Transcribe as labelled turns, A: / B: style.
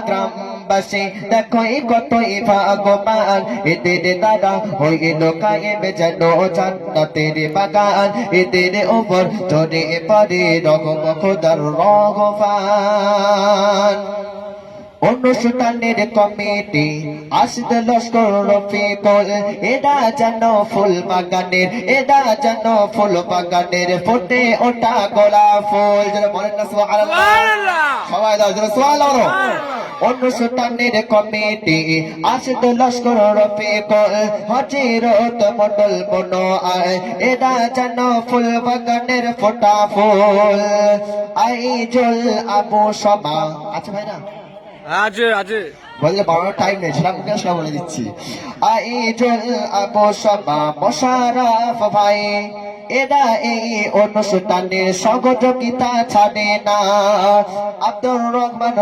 A: গ্রামবাসী দেখোই কতই ভাগ্যবান, এদের দ্বারা হইল কায়েম যেন জান্নাতের বাগান, এদের উপর ঝরে পড়ে রহম খোদার রহমান। অনুষ্ঠানের কমিটি আসতে লস্কর রফিকুল, এরা যেন ফুল বাগানের, এরা যেন ফুল বাগানের ফুটে ওঠা গোলাপ ফুল। যেন বলেন না সুবহানাল্লাহ, সবাই দাও যেন সুবহানাল্লাহ। অনুষ্ঠানের কমিটি আসতে লস্কর রফিকুল, হযরত মন্ডল মনোয়ার, এরা যেন ফুল বাগানের ফোটা ফুল। আইজুল আবু শমা, আচ্ছা ভাই না বললে বড় টাইম নেই, সেটা বলে দিচ্ছি। আইজুল আবু শমা মোশাররফ ভাই, এরা এই অনুষ্ঠানের সহযোগিতা ছাড়ে না। আব্দুর রহমান